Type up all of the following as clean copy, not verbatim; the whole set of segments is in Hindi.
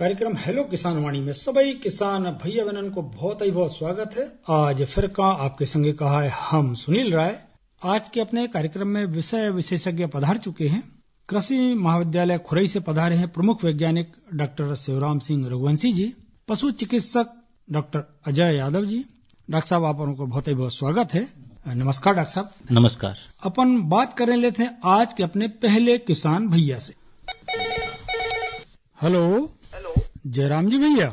कार्यक्रम हेलो किसान वाणी में सभी किसान भैया बहन को बहुत ही बहुत स्वागत है। आज फिर का आपके संगे कहा है हम सुनील राय। आज के अपने कार्यक्रम में विषय विशेषज्ञ पधार चुके हैं। कृषि महाविद्यालय खुरई से पधारे हैं प्रमुख वैज्ञानिक डॉक्टर शिवराम सिंह रघुवंशी जी, पशु चिकित्सक डॉक्टर अजय यादव जी। डॉक्टर साहब आप को बहुत ही बहुत स्वागत है। नमस्कार डॉक्टर साहब। नमस्कार। अपन बात करने लेते हैं आज के अपने पहले किसान भैया से। हेलो जयराम जी भैया।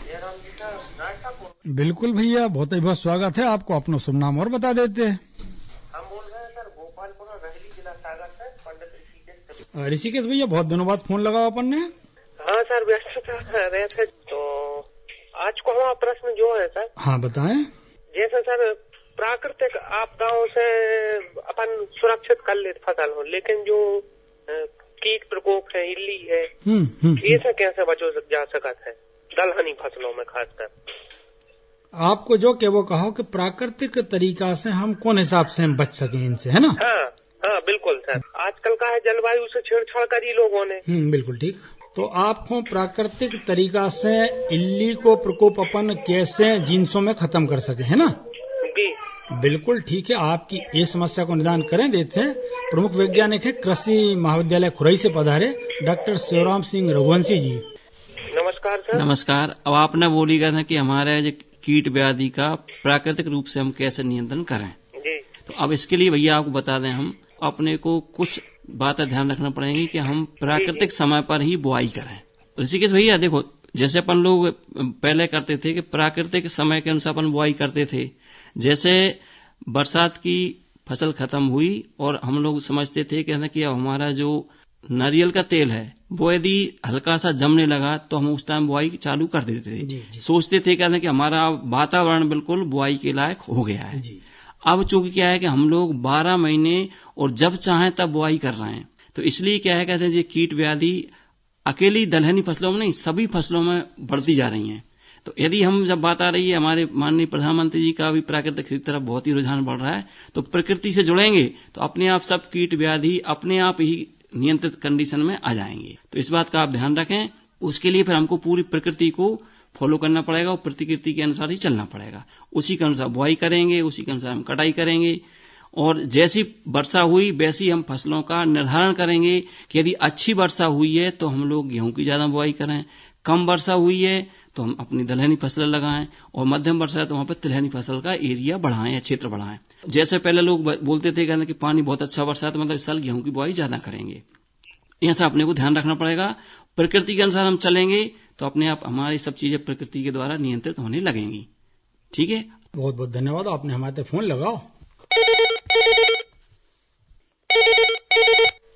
जयराम जी सर। बिल्कुल भैया, बहुत ही बहुत स्वागत है आपको। अपना शुभ नाम और बता देते हैं। हम बोल रहे हैं सर भोपालपुर रहली जिला सागर से पंडित ऋषिकेश। ऋषिकेश भैया बहुत दिनों बाद फोन लगाओ अपन ने। हाँ सर, व्यस्त रहे थे तो आज को हमारा प्रश्न जो है सर। हाँ बताएं। जैसे सर प्राकृतिक आपदाओं से अपन सुरक्षित कर लेते फसल हो, लेकिन जो कीट प्रकोप है, इल्ली है, ये से कैसे बचो जा सकता है दलहनी फसलों में खासकर। आपको जो के वो कहो कि प्राकृतिक तरीका से हम कौन हिसाब से हम बच सकें इनसे, है ना? हाँ बिल्कुल सर। आजकल का है जलवायु से छेड़छाड़ करी लोगों ने। बिल्कुल ठीक। तो आपको प्राकृतिक तरीका से इल्ली को प्रकोप अपन कैसे जिनसों में खत्म कर सके, है ना? बिल्कुल ठीक है। आपकी ये समस्या को निदान करें देते हैं। प्रमुख वैज्ञानिक है कृषि महाविद्यालय खुरई से पधारे डॉक्टर शिवराम सिंह रघुवंशी जी। नमस्कार सर। नमस्कार। अब आपने बोली गया था कि हमारे जो कीट व्याधि का प्राकृतिक रूप से हम कैसे नियंत्रण करें जी। तो अब इसके लिए भैया आपको बता दें, हम अपने को कुछ बातें ध्यान रखना पड़ेगी कि हम प्राकृतिक समय पर ही बुआई करें। ऋषिकेश भैया देखो, जैसे अपन लोग पहले करते थे कि प्राकृतिक समय के अनुसार अपन बुआई करते थे। जैसे बरसात की फसल खत्म हुई और हम लोग समझते थे कि हमारा जो नारियल का तेल है वो यदि हल्का सा जमने लगा तो हम उस टाइम बुआई चालू कर देते थे। जी। सोचते थे कि हमारा वातावरण बिल्कुल बुआई के लायक हो गया है। जी। अब चूंकि क्या है कि हम लोग 12 महीने और जब चाहें तब बुआई कर रहे हैं, तो इसलिए क्या है कहते हैं कीट व्याधि अकेली दलहनी फसलों में नहीं, सभी फसलों में बढ़ती जा रही हैं। तो यदि हम जब बात आ रही है, हमारे माननीय प्रधानमंत्री जी का भी प्राकृतिक की तरफ बहुत ही रुझान बढ़ रहा है, तो प्रकृति से जुड़ेंगे तो अपने आप सब कीट व्याधि अपने आप ही नियंत्रित कंडीशन में आ जाएंगे। तो इस बात का आप ध्यान रखें। उसके लिए फिर हमको पूरी प्रकृति को फॉलो करना पड़ेगा और प्रकृति के अनुसार ही चलना पड़ेगा। उसी के अनुसार बुआई करेंगे, उसी के अनुसार हम कटाई करेंगे और जैसी वर्षा हुई वैसी हम फसलों का निर्धारण करेंगे कि यदि अच्छी वर्षा हुई है तो हम लोग गेहूं की ज्यादा बुआई करें, कम वर्षा हुई है तो हम अपनी दलहनी फसल लगाएं और मध्यम वर्षा है तो वहां पर तिलहनी फसल का एरिया बढ़ाएं या क्षेत्र बढ़ाएं। जैसे पहले लोग बोलते थे कि पानी बहुत अच्छा वर्षा है तो मतलब इस साल गेहूं की बुआई ज्यादा करेंगे। ऐसा अपने को ध्यान रखना पड़ेगा। प्रकृति के अनुसार हम चलेंगे तो अपने आप हमारी सब चीजें प्रकृति के द्वारा नियंत्रित होने लगेंगी। ठीक है, बहुत बहुत धन्यवाद। आपने हमारे फोन लगाओ।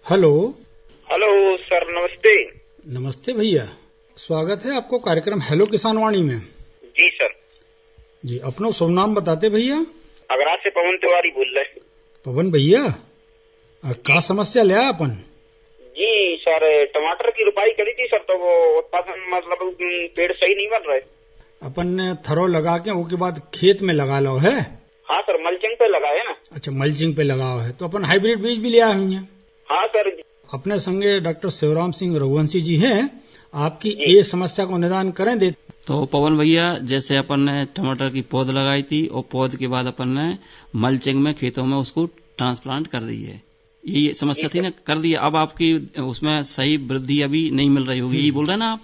हेलो हेलो सर, नमस्ते। नमस्ते भैया, स्वागत है आपको कार्यक्रम हेलो किसान वाणी में। जी सर। जी, अपना शुभ नाम बताते भैया। अगरा से पवन तिवारी बोल रहे। पवन भैया, क्या समस्या ले आया अपन? जी सर, टमाटर की रुपाई करी थी सर, तो वो उत्पादन मतलब पेड़ सही नहीं बन रहे। अपन ने थरो लगा के उसके बाद खेत में लगा लो है? हाँ सर, मल्चिंग पे लगा है ना। अच्छा, मल्चिंग पे लगाओ है तो अपन हाइब्रिड बीज भी ले आए हुए हैं। हाँ सर। अपने संगे डॉक्टर शिवराम सिंह रघुवंशी जी हैं। आपकी ये समस्या को निदान करें दे। तो पवन भैया, जैसे अपन ने टमाटर की पौध लगाई थी और पौध के बाद अपन ने मल्चिंग में खेतों में उसको ट्रांसप्लांट कर दी है, ये समस्या थी ना, कर दी। अब आपकी उसमें सही वृद्धि अभी नहीं मिल रही होगी, यही बोल रहे हैं ना आप?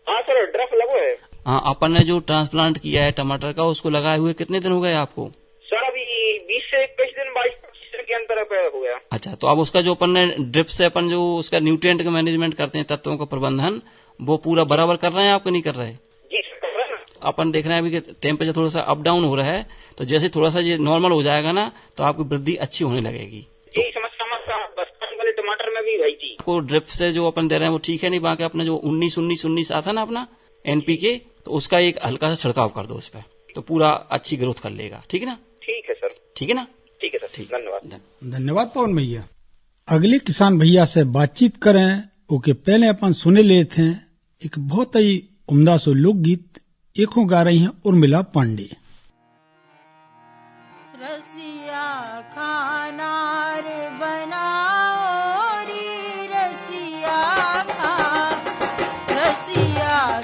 हाँ सर, ड्रफ लगो है। हाँ, अपन ने जो ट्रांसप्लांट किया है टमाटर का उसको लगाए हुए कितने दिन हो गए आपको? सर अभी 20 से 21 दिन 22 दिन के अंतर हो गया। अच्छा, तो अब उसका जो अपन ने ड्रिप से अपन जो उसका न्यूट्रिएंट का मैनेजमेंट करते हैं, तत्वों का प्रबंधन, वो पूरा बराबर कर रहे हैं आपको नहीं कर रहे? जी सर, कर रहे हैं। अपन देख रहे हैं अभी कि टेम्परेचर थोड़ा सा अप डाउन हो रहा है, तो जैसे थोड़ा सा ये नॉर्मल हो जाएगा ना तो आपकी वृद्धि अच्छी होने लगेगी। यही समस्या बस्तान वाले टमाटर में भी भाई थी। आपको ड्रिप से जो अपन दे रहे हैं वो ठीक है नहीं, बाकी अपना जो 19-19-19 आता ना अपना NPK, तो उसका एक हल्का सा छिड़काव कर दो उस पर, तो पूरा अच्छी ग्रोथ कर लेगा। ठीक है ना? ठीक है सर। ठीक है ना? ठीक है सर, ठीक। धन्यवाद। धन्यवाद पवन भैया। अगले किसान भैया से बातचीत करें ओके पहले अपन सुने लेते हैं एक बहुत ही उम्दा सो लोकगीत। एको गा रही हैं उर्मिला पांडे। रसिया खानार बनाओ री रसिया खा, रसिया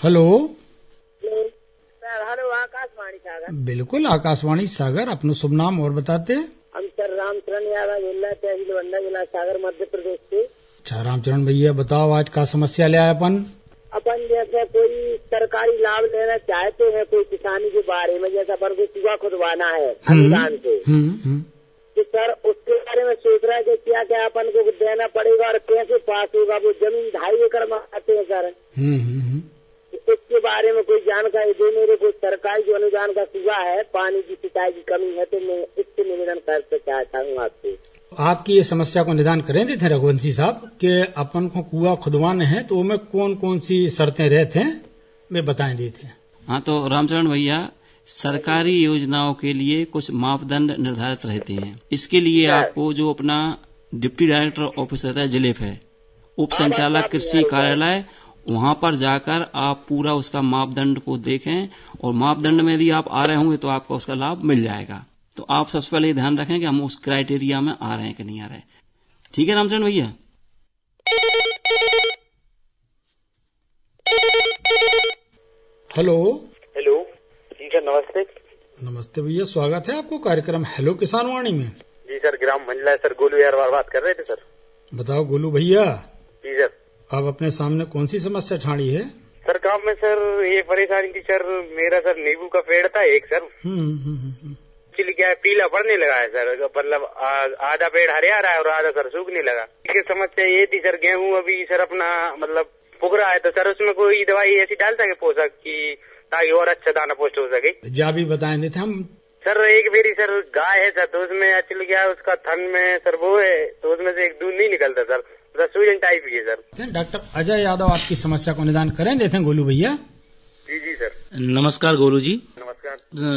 हेलो। सर हेलो, आकाशवाणी सागर। बिल्कुल आकाशवाणी सागर, अपना शुभ नाम और बताते। हम सर रामचरण यादव जिला तहसील बंडा जिला सागर मध्य प्रदेश से। अच्छा रामचरण भैया बताओ, आज का समस्या ले आए अपन जैसे कोई सरकारी लाभ लेना चाहते हैं कोई किसानी के बारे में, जैसा पर को कुआ खुदवाना है अनुदान से, तो सर उसके बारे में सोच रहा है कि क्या क्या अपन को देना पड़ेगा और कैसे पास होगा। वो जमीन 2.5 एकड़ में आते हैं सर। इसके बारे में कोई जानकारी दे मेरे को। सरकारी जो अनुदान का कुआ है, पानी की सिंचाई की कमी है, तो मैं इससे निवेदन करना चाहता हूँ आपसे। आपकी ये समस्या को निदान करें थे रघुवंशी साहब कि अपन को कुआ खुदवाने हैं तो उसमें कौन कौन सी शर्तें रहते हैं वे बताएं दी थे। हाँ, तो रामचरण भैया, सरकारी योजनाओं के लिए कुछ मापदंड निर्धारित रहते हैं। इसके लिए आपको जो अपना डिप्टी डायरेक्टर ऑफिस रहता है जिलेफ है, उप संचालक कृषि कार्यालय, वहां पर जाकर आप पूरा उसका मापदंड को देखें और मापदंड में यदि आप आ रहे होंगे तो आपको उसका लाभ मिल जाएगा। तो आप सबसे पहले ये ध्यान रखें कि हम उस क्राइटेरिया में आ रहे हैं कि नहीं आ रहे। ठीक है रामचरण भैया। हेलो। हेलो जी सर, नमस्ते। नमस्ते भैया, स्वागत है आपको कार्यक्रम हेलो किसान वाणी में। जी सर, ग्राम मंडला सर गोलू यारवार बात कर रहे थे सर। बताओ गोलू भैया। जी सर। आप अपने सामने कौन सी समस्या ठानी है? सर काम में सर ये परेशानी थी सर, मेरा सर नींबू का पेड़ था एक सर। एक्चुअली क्या है, पीला पड़ने लगा है सर, मतलब आधा पेड़ हरिया रहा है और आधा सर सूखने लगा। इसकी समस्या ये थी सर, गेहूं अभी सर अपना मतलब पुग रहा है, तो सर उसमें कोई दवाई ऐसी डाल सके पोषक की ताकि और अच्छा दाना पोस्ट हो सके। जा भी बताए थे हम सर। एक मेरी सर गाय है सर, तो उसमें एक्चुअली क्या है, उसका थन में सर वो है, तो उसमें से एक दूध नहीं निकलता सर, सूजन टाइप की है सर। डॉक्टर अजय यादव आपकी समस्या को निदान करें देते हैं गोलू भैया। जी जी सर। नमस्कार गोलू जी। नमस्कार।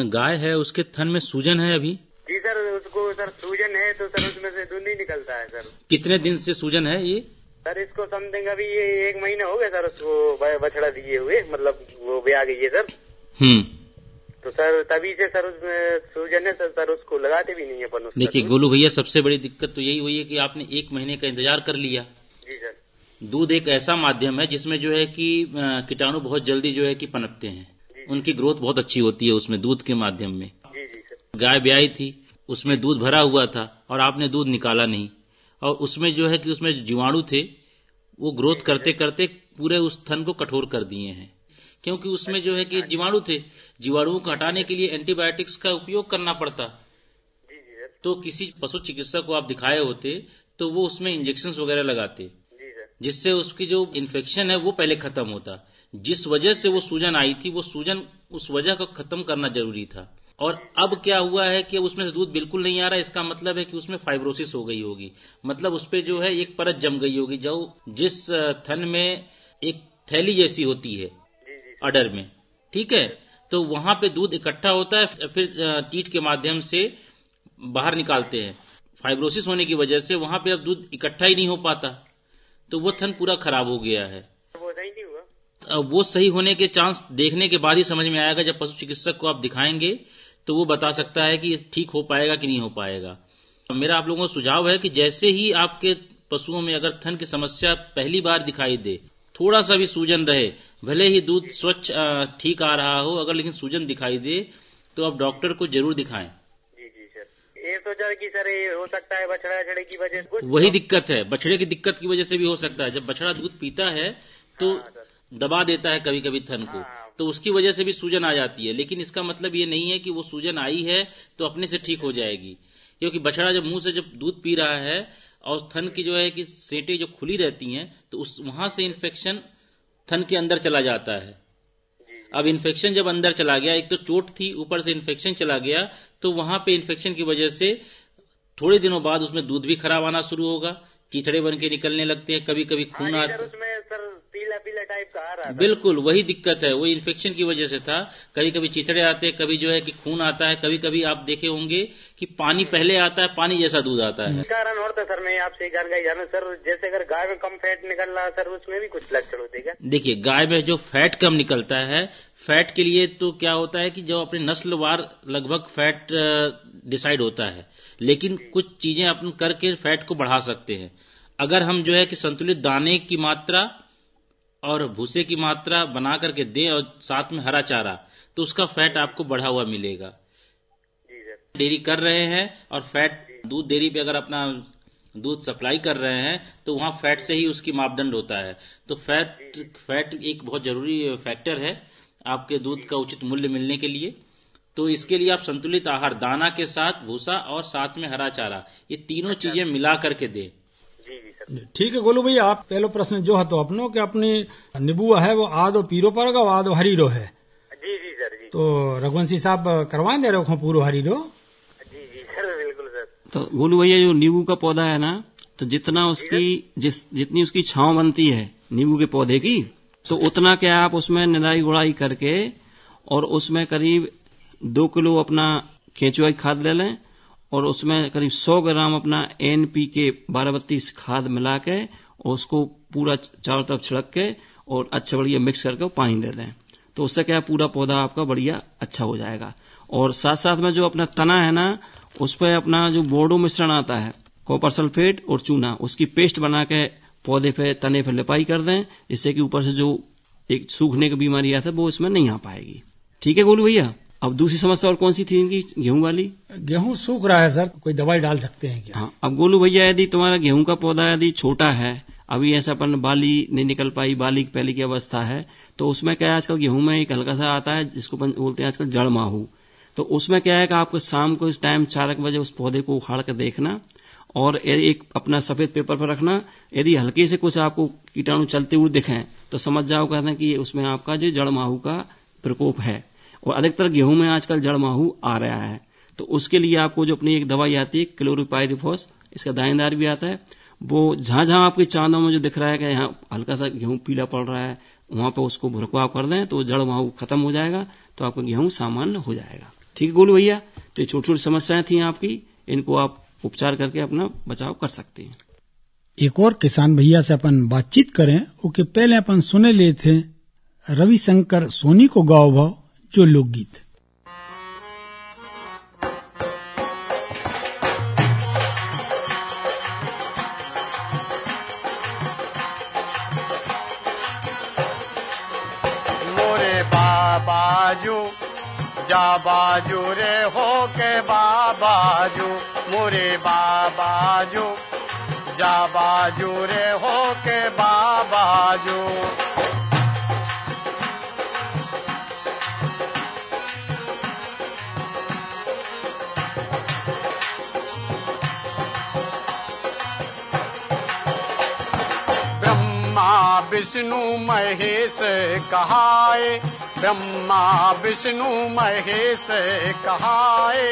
गाय है, उसके थन में सूजन है अभी? जी सर, उसको सर सूजन है, तो सर उसमें से दूध नहीं निकलता है सर। कितने दिन से सूजन है ये? सर इसको समथिंग अभी ये 1 महीना हो गया सर उसको बछड़ा दिए हुए, मतलब वो ब्याह गई है सर। तो सर तभी से सर उसमें सूजन है सर, उसको लगाते भी नहीं है अपन। देखिए गोलू भैया, सबसे बड़ी दिक्कत तो यही हुई है कि आपने 1 महीने का इंतजार कर लिया। जी सर। दूध एक ऐसा माध्यम है जिसमें जो है कि कीटाणु बहुत जल्दी जो है कि पनपते हैं, उनकी ग्रोथ बहुत अच्छी होती है उसमें दूध के माध्यम में। जी जी सर। गाय ब्याई थी, उसमें दूध भरा हुआ था और आपने दूध निकाला नहीं, और उसमें जो है कि उसमें जीवाणु थे, वो ग्रोथ करते करते पूरे उस थन को कठोर कर दिए हैं, क्योंकि उसमें जो है कि जीवाणु थे। जीवाणुओं को हटाने के लिए एंटीबायोटिक्स का उपयोग करना पड़ता। जी जी सर। तो किसी पशु चिकित्सक को आप दिखाए होते तो वो उसमें इंजेक्शन वगैरह लगाते, जी सर, जिससे उसकी जो इन्फेक्शन है वो पहले खत्म होता। जिस वजह से वो सूजन आई थी, वो सूजन उस वजह को खत्म करना जरूरी था। और अब क्या हुआ है कि उसमें से दूध बिल्कुल नहीं आ रहा। इसका मतलब है कि उसमें फाइब्रोसिस हो गई होगी, मतलब उस पे जो है एक परत जम गई होगी, जो जिस थन में एक थैली जैसी होती है अडर में, ठीक है, तो वहां पे दूध इकट्ठा होता है, फिर कीट के माध्यम से बाहर निकालते हैं। फाइब्रोसिस होने की वजह से वहां पे अब दूध इकट्ठा ही नहीं हो पाता, तो वो थन पूरा खराब हो गया है। वो सही नहीं हुआ। अब वो सही होने के चांस देखने के बाद ही समझ में आएगा। जब पशु चिकित्सक को आप दिखाएंगे तो वो बता सकता है कि ठीक हो पाएगा कि नहीं हो पाएगा। मेरा आप लोगों को सुझाव है कि जैसे ही आपके पशुओं में अगर थन की समस्या पहली बार दिखाई दे, थोड़ा सा भी सूजन रहे, भले ही दूध स्वच्छ ठीक आ रहा हो, अगर लेकिन सूजन दिखाई दे तो आप डॉक्टर को जरूर दिखाएं। जी जी सर। ये सोचा कि सर ये हो सकता है बछड़ा की वजह से, वही दिक्कत है, बछड़े की दिक्कत की वजह से भी हो सकता है। जब बछड़ा दूध पीता है तो दबा देता है कभी कभी थन को, तो उसकी वजह से भी सूजन आ जाती है। लेकिन इसका मतलब ये नहीं है कि वो सूजन आई है तो अपने से ठीक हो जाएगी, क्योंकि बछड़ा जब मुंह से जब दूध पी रहा है और थन की जो है कि सेंटें जो खुली रहती हैं, तो उस वहां से इन्फेक्शन थन के अंदर चला जाता है। अब इन्फेक्शन जब अंदर चला गया, एक तो चोट थी, ऊपर से इन्फेक्शन चला गया, तो वहां पे इन्फेक्शन की वजह से थोड़े दिनों बाद उसमें दूध भी खराब आना शुरू होगा, चीथड़े बन के निकलने लगते हैं, कभी कभी खून आता है। उसमें सर पीला पीला टाइप का आ रहा था। बिल्कुल वही दिक्कत है, वो इन्फेक्शन की वजह से था। कभी कभी चीथड़े आते हैं, कभी जो है कि खून आता है, कभी कभी आप देखे होंगे कि पानी पहले आता है, पानी जैसा दूध आता है। कारण और था सर, मैं आपसे जानकारी जानूं सर, जैसे अगर गाय में कम फैट निकल रहा है सर, उसमें भी कुछ लक्षण होते क्या? देखिए, गाय में जो फैट कम निकलता है, फैट के लिए तो क्या होता है कि जो अपने नस्लवार लगभग फैट डिसाइड होता है, लेकिन कुछ चीजें अपन करके फैट को बढ़ा सकते हैं। अगर हम जो है कि संतुलित दाने की मात्रा और भूसे की मात्रा बना करके दें और साथ में हरा चारा, तो उसका फैट आपको बढ़ा हुआ मिलेगा। डेयरी कर रहे हैं और फैट दूध डेयरी पे अगर अपना दूध सप्लाई कर रहे हैं तो वहाँ फैट से ही उसकी मापदंड होता है। तो फैट एक बहुत जरूरी फैक्टर है आपके दूध का उचित मूल्य मिलने के लिए। तो इसके लिए आप संतुलित आहार, दाना के साथ भूसा और साथ में हरा चारा, ये तीनों चीजें मिला करके दें। ठीक है गोलू भैया, आप पहलो प्रश्न जो है तो अपनो कि अपनी नींबू है वो आधो पीरो पड़ेगा वो आधो हरीरो है। जी जी सर जी। तो रघुवंशी साहब करवा दे रहे हो पूरो हरीरो। जी जी सर बिल्कुल सर। तो गोलू भैया जो नींबू का पौधा है ना, तो जितना उसकी जितनी उसकी छांव बनती है नींबू के पौधे की, तो उतना क्या आप उसमें निदाई गुड़ाई करके और उसमें करीब 2 किलो अपना केंचुआ की खाद ले लें और उसमें करीब 100 ग्राम अपना NPK 1232 खाद मिला के उसको पूरा चारों तरफ छिड़क के और अच्छा बढ़िया मिक्स करके पानी दे दें। तो उससे क्या पूरा पौधा आपका बढ़िया अच्छा हो जाएगा। और साथ साथ में जो अपना तना है ना, उस पर अपना जो बोर्डो मिश्रण आता है, कॉपर सल्फेट और चूना, उसकी पेस्ट बना के पौधे पे तने पे लिपाई कर दें, जिससे कि ऊपर से जो एक सूखने की बीमारी आता है वो इसमें नहीं आ पाएगी। ठीक है गोलू भैया। अब दूसरी समस्या और कौन सी थी इनकी, गेहूं वाली? गेहूं सूख रहा है सर, कोई दवाई डाल सकते हैं क्या? हाँ, अब गोलू भैया यदि तुम्हारा गेहूं का पौधा यदि छोटा है, अभी ऐसा अपन बाली नहीं निकल पाई, बाली पहले की अवस्था है, तो उसमें क्या है आजकल गेहूं में एक हल्का सा आता है जिसको बोलते हैं आजकल जड़ माहू। तो उसमें क्या है कि आपको शाम को इस टाइम 4 बजे उस पौधे को उखाड़ कर देखना और एक अपना सफेद पेपर पर रखना। यदि हल्के से कुछ आपको कीटाणु चलते हुए दिखें तो समझ जाओ कहते हैं कि उसमें आपका जो जड़ माहू का प्रकोप है। और अधिकतर गेहूं में आजकल जड़ माहू आ रहा है, तो उसके लिए आपको जो अपनी एक दवाई आती है क्लोरोपाइरिफॉस, इसका दानेदार भी आता है, वो जहां आपकी चांदों में जो दिख रहा है कि यहाँ हल्का सा गेहूं पीला पड़ रहा है, वहां पर उसको भुरकवाव कर दें तो जड़ माहू खत्म हो जाएगा, तो आपका गेहूं सामान्य हो जाएगा। ठीक है गोलू भैया। तो ये छोटी छोटी समस्याएं थी आपकी, इनको आप उपचार करके अपना बचाव कर सकते हैं। एक और किसान भैया से अपन बातचीत करें, ओके पहले अपन सुने ले थे रविशंकर सोनी को गाओ भाव जो लोकगीत। मोरे बाबाजू जा बाजू रे हो के बाबाजू, मोरे बाबाजू जा बाजू रे हो के बाबाजू। विष्णु महेश कहाए, ब्रह्मा विष्णु महेश कहाए,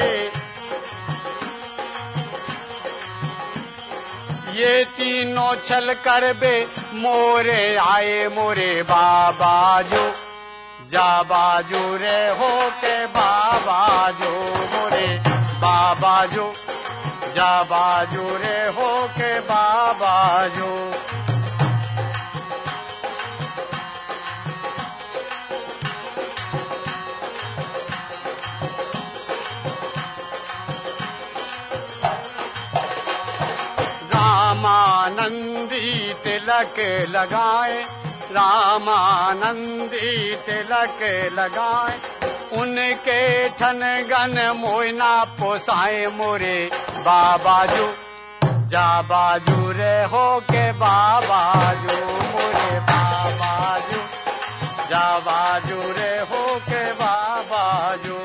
ये तीनों छल कर बे मोरे आए, मोरे बाबाजू जा बाजू रे हो के बाबाजू, मोरे बाबाजू जा बाजू रे हो के बाबाजू। रामानंदी तिलक लगाए, रामानंदी तिलक लगाए, उनके ठन गन मोइना पोसाए, मोरे बाबाजू जा बाजू रे हो के बाबाजू, मोरे बाबाजू जा बाजू रे हो के बाबाजू।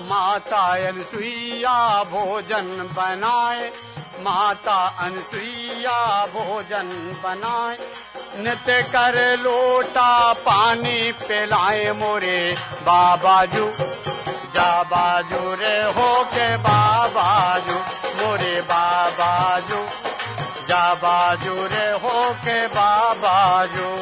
माता अनसुईया भोजन बनाए, माता अनसुईया भोजन बनाए, नित्य कर लोटा पानी पिलाए, मोरे बाबाजू जा बाजू रे हो के बाबाजू, मोरे बाबाजू जा बाजू रे हो के बाबाजू।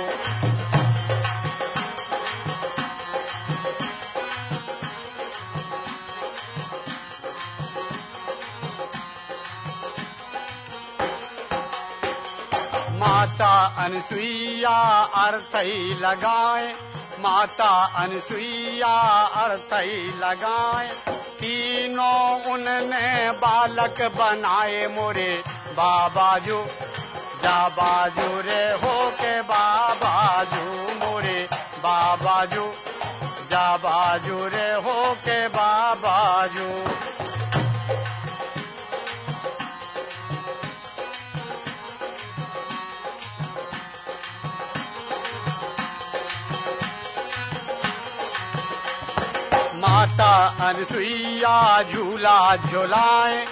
माता अनसुईया अर्थ ही लगाए, माता अनसुईया अर्थई लगाए, तीनों उनने बालक बनाए मोरे बाबाजू, जा बाजू रे हो के बाबाजू मोरे बाबाजू, जा बाजू रे हो के बाबाजू। माता अनसुईया झूला झुलाए,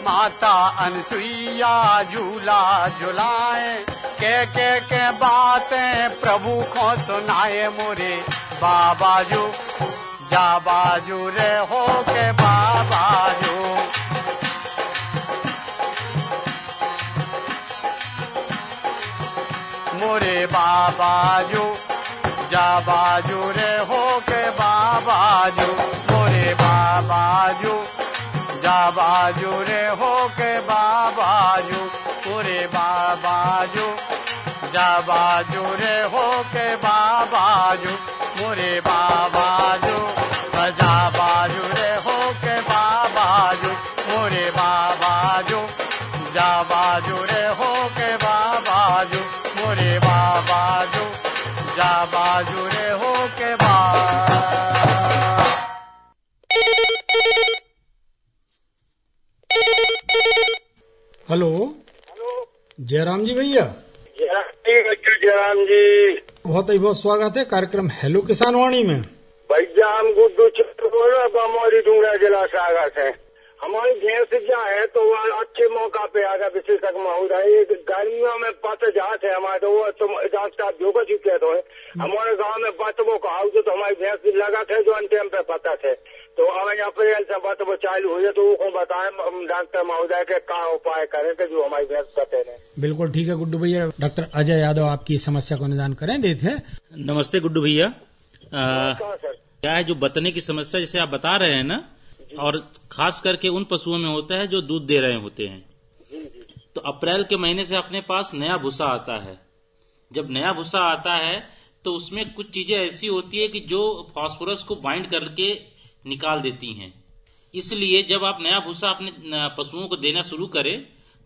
माता अनसुईया झूला झुलाए, के बातें प्रभु को सुनाए मोरे बाबाजू, जा बाजू रे हो के बाबाजू। मोरे बाबाजू, जा बाजू रे हो के बाबाजू, मोरे बाबाजू, जा बाजू रे हो के बाबाजू, मोरे बाबाजू, जा बाजू रे हो के बाबाजू, मोरे बाबाजू, जा बाजू रे हो के बाबाजू, मोरे बाबाजू, जा बाजू रे हो के बाबाजू, मोरे बाबाजू, जा बाजू रे हो के हेलो जयराम जी भैया। जयराम जी बहुत ही बहुत स्वागत है कार्यक्रम हेलो किसान वाणी में। भैया हम गुड्डू चित्र बोल रहे बमौरी डूंगरा जिला सागर से। हमारी भैंस क्या है तो वो अच्छे मौका पे आगा विशेषज्ञ महोदय, गर्मियों में पत जाते है हमारे, तो वो तुम जांचता जो को चुके तो है हमारे गांव में बतबो का हाउ तो हमारी भैंस लगा थे जो अंतिम पे पता थे, तो हमें अप्रैल से बतबो चालू हुई है, तो वो बताए डॉक्टर महोदय के क्या उपाय करें कि जो हमारी भैंस बते ने। बिल्कुल ठीक है गुड्डू भैया, डॉक्टर अजय यादव आपकी समस्या को निदान करें देते। नमस्ते गुड्डू भैया। क्या है जो बतने की समस्या जैसे आप बता रहे हैं ना, और खास करके उन पशुओं में होता है जो दूध दे रहे होते हैं, तो अप्रैल के महीने से अपने पास नया भूसा आता है। जब नया भूसा आता है तो उसमें कुछ चीजें ऐसी होती है कि जो फास्फोरस को बाइंड करके निकाल देती हैं। इसलिए जब आप नया भूसा अपने पशुओं को देना शुरू करें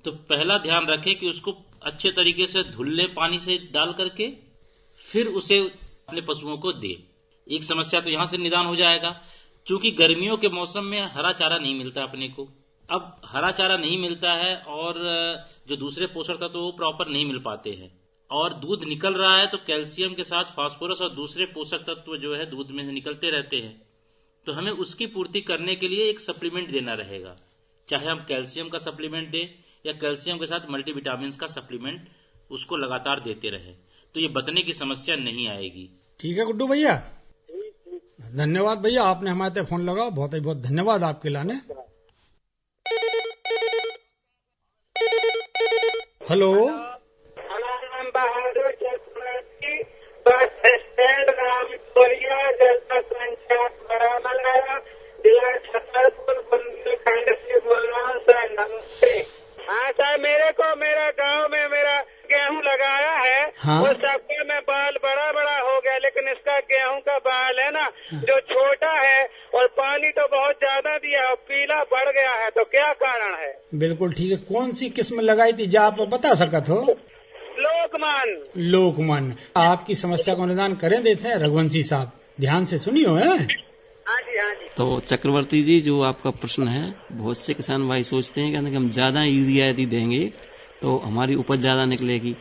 तो पहला ध्यान रखें कि उसको अच्छे तरीके से धुल ले पानी से डाल करके, फिर उसे अपने पशुओं को दे। एक समस्या तो यहां से निदान हो जाएगा। क्योंकि गर्मियों के मौसम में हरा चारा नहीं मिलता अपने को, अब हरा चारा नहीं मिलता है और जो दूसरे पोषक तत्व वो प्रॉपर नहीं मिल पाते हैं, और दूध निकल रहा है तो कैल्शियम के साथ फास्फोरस और दूसरे पोषक तत्व जो है दूध में से निकलते रहते हैं, तो हमें उसकी पूर्ति करने के लिए एक सप्लीमेंट देना रहेगा। चाहे हम कैल्शियम का सप्लीमेंट दें या कैल्शियम के साथ मल्टीविटामिन का सप्लीमेंट उसको लगातार देते रहे, तो ये बतने की समस्या नहीं आएगी। ठीक है गुड्डू भैया, धन्यवाद भैया, आपने हमारे पे फोन लगाओ, बहुत ही बहुत धन्यवाद आपके लाने। हेलो बहादुर बस स्टैंड रामपुरिया जनता पंचायत बड़ा मलाया जिला छतरपुर बुंदेलखंड से बोल रहा हूँ सर। नमस्ते। हाँ सर, मेरे को मेरा गांव में मेरा गेहूं लगाया है, हाँ? वो सबके में बाल बड़ा बड़ा हो गया, लेकिन इसका गेहूं का बाल है ना जो छोटा है और पानी तो बहुत ज्यादा दिया और पीला बढ़ गया है, तो क्या कारण है? बिल्कुल ठीक है, कौन सी किस्म लगाई थी जो आप बता सकत हो? लोकमान। लोकमान। आपकी समस्या को निदान करें देते हैं रघुवंशी साहब, ध्यान से सुनियो है। हाँ जी हाँ जी। तो चक्रवर्ती जी, जो आपका प्रश्न है, बहुत से किसान भाई सोचते हैं कि हम ज्यादा यूरिया यदि देंगे तो हमारी उपज ज्यादा निकलेगी,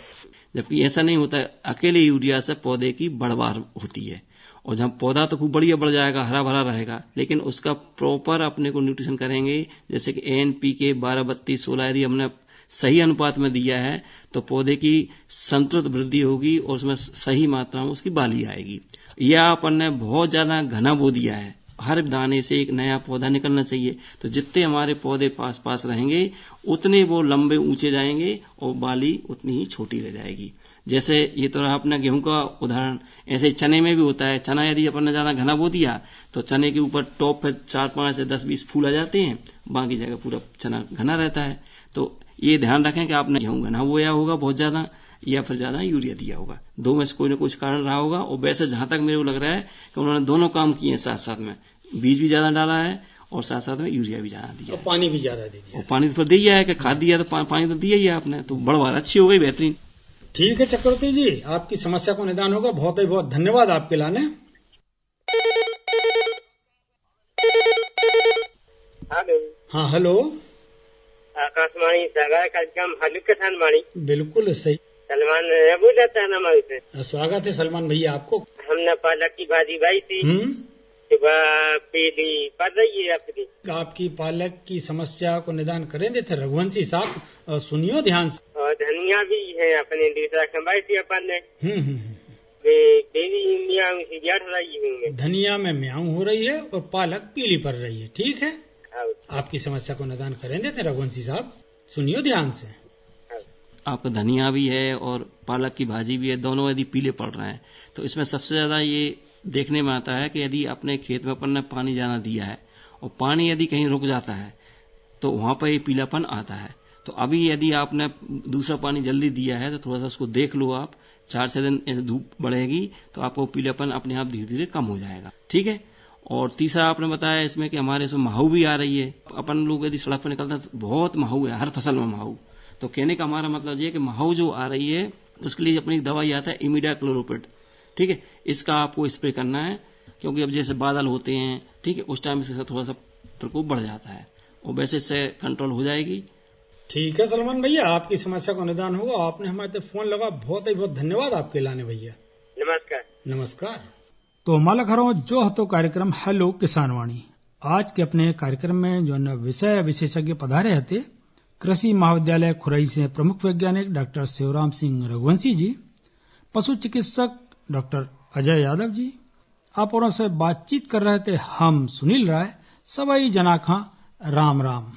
जबकि ऐसा नहीं होता है। अकेले यूरिया से पौधे की बढ़वार होती है, और जब पौधा तो खूब बढ़िया बढ़ जाएगा, हरा भरा रहेगा, लेकिन उसका प्रॉपर अपने को न्यूट्रिशन करेंगे, जैसे कि NPK 12-32-16 यदि हमने सही अनुपात में दिया है तो पौधे की संतुलित वृद्धि होगी और उसमें सही मात्रा में उसकी बाली आएगी। या अपन ने बहुत ज्यादा घना बो दिया है, हर दाने से एक नया पौधा निकलना चाहिए, तो जितने हमारे पौधे पास पास रहेंगे उतने वो लंबे ऊंचे जाएंगे और बाली उतनी ही छोटी रह जाएगी। जैसे ये तो रहा अपना गेहूं का उदाहरण, ऐसे चने में भी होता है। चना यदि अपन ने ज्यादा घना बो दिया तो चने के ऊपर टॉप पे 4-5 से 10-20 फूल आ जाते हैं, बाकी जगह पूरा चना घना रहता है। तो ये ध्यान रखें कि आपने गेहूं घना बोया होगा बहुत ज्यादा, या फिर ज्यादा यूरिया दिया होगा। दो में से कोई ना कुछ कारण रहा होगा। और वैसे जहां तक मेरे को लग रहा है कि उन्होंने दोनों काम किए हैं साथ साथ में, बीज भी ज्यादा डाला है और साथ साथ में यूरिया भी ज्यादा दिया, और पानी भी ज्यादा दे दिया। और पानी तो दिया है कि खाद दिया तो पानी तो दिया ही है आपने, तो बढ़वार अच्छी हो गई, बेहतरीन। ठीक है चक्रवर्ती जी, आपकी समस्या को निदान होगा। बहुत ही बहुत धन्यवाद आपके लाने। हेलो। हाँ हेलो, आकाशवाणी सागर कार्यक्रम हल्लू किसान वाणी। बिल्कुल सही। सलमान बोल जाता है ना से। स्वागत है सलमान भैया आपको। हमने पालक की भाजी भाई थी, सुबह पीली पड़ रही है अपनी। आपकी पालक की समस्या को निदान करें देते रघुवंशी साहब, सुनियो ध्यान से। और धनिया भी है अपने दूसरा खंबाई थी अपन ने। धनिया में म्याऊं हो रही है और पालक पीली पड़ रही है। ठीक है, आपकी समस्या को निदान करें देते रघुवंशी साहब, सुनियो ध्यान से। आपका धनिया भी है और पालक की भाजी भी है, दोनों यदि पीले पड़ रहे हैं तो इसमें सबसे ज्यादा ये देखने में आता है कि यदि अपने खेत में अपन ने पानी ज्यादा दिया है और पानी यदि कहीं रुक जाता है तो वहां पर ये पीलापन आता है। तो अभी यदि आपने दूसरा पानी जल्दी दिया है तो थोड़ा सा उसको देख लो आप, 4-6 दिन धूप बढ़ेगी तो आपको पीलापन अपने आप धीरे धीरे कम हो जाएगा। ठीक है। और तीसरा आपने बताया इसमें कि हमारे इसमें माहू भी आ रही है। अपन लोग यदि सड़क पर निकलते हैं तो बहुत माहू है, हर फसल में माहू। तो कहने का हमारा मतलब ये कि माहू जो आ रही है उसके लिए अपनी दवाई आता है इमिडाक्लोरोपिड। ठीक है, इसका आपको स्प्रे करना है, क्योंकि अब जैसे बादल होते हैं, ठीक है, उस टाइम इसके थोड़ा सा प्रकोप बढ़ जाता है और वैसे इससे कंट्रोल हो जाएगी। ठीक है सलमान भैया, आपकी समस्या को निदान होगा। आपने हमारे फोन लगा, बहुत ही बहुत धन्यवाद आपके लाने भैया। नमस्कार। नमस्कार। तो माला खरो जो हतो कार्यक्रम हेलो किसान वाणी। आज के अपने कार्यक्रम में जो विषय विशेषज्ञ पधारे हते, कृषि महाविद्यालय खुरई से प्रमुख वैज्ञानिक डॉक्टर शिवराम सिंह रघुवंशी जी, पशु चिकित्सक डॉक्टर अजय यादव जी, आप और से बातचीत कर रहे थे हम सुनील राय। सबाई जनाखा राम राम।